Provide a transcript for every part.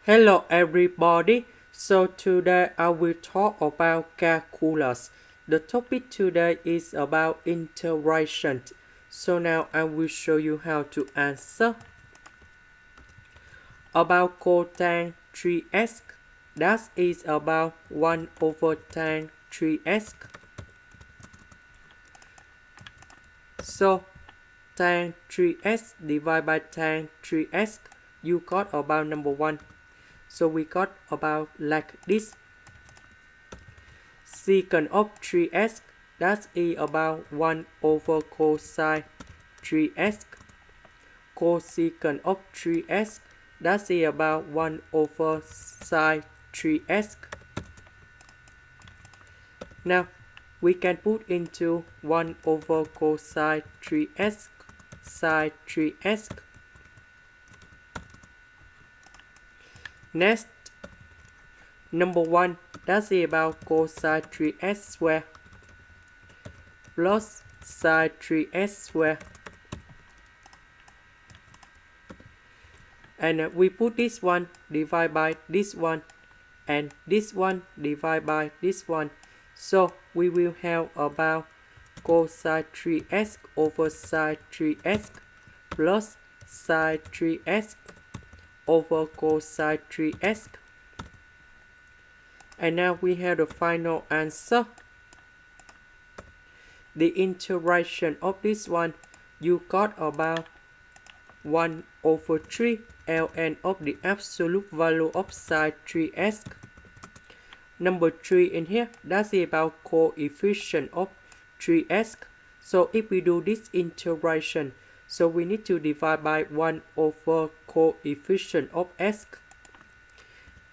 Hello everybody, so today I will talk about calculus. The topic today is about integration. So now I will show you how to answer. About cot 3x, that is about 1 over tan 3x. So tan 3x divided by tan 3x, you got about number 1. So we got about like this. Secant of 3x, that is about 1 over cosine 3x. Cosecant of 3x, that is about 1 over sine 3x. Now we can put into 1 over cosine 3x, sine 3x. Next, number 1, that's about cosine 3x squared plus sine 3x squared. And we put this one divided by this one, and this one divided by this one. So we will have about cosine 3x over sine 3x plus sine 3x over cosine 3x. And now we have the final answer. The integration of this one, you got about 1 over 3 ln of the absolute value of sine 3x. Number 3 in here, that's about coefficient of 3x. So if we do this integration, so we need to divide by 1 over coefficient of x.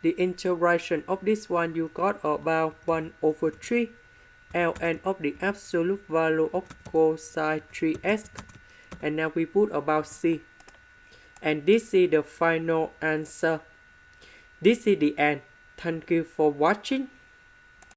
The integration of this one, you got about 1 over 3 ln of the absolute value of cosine 3x. And now we put about c. And this is the final answer. This is the end. Thank you for watching.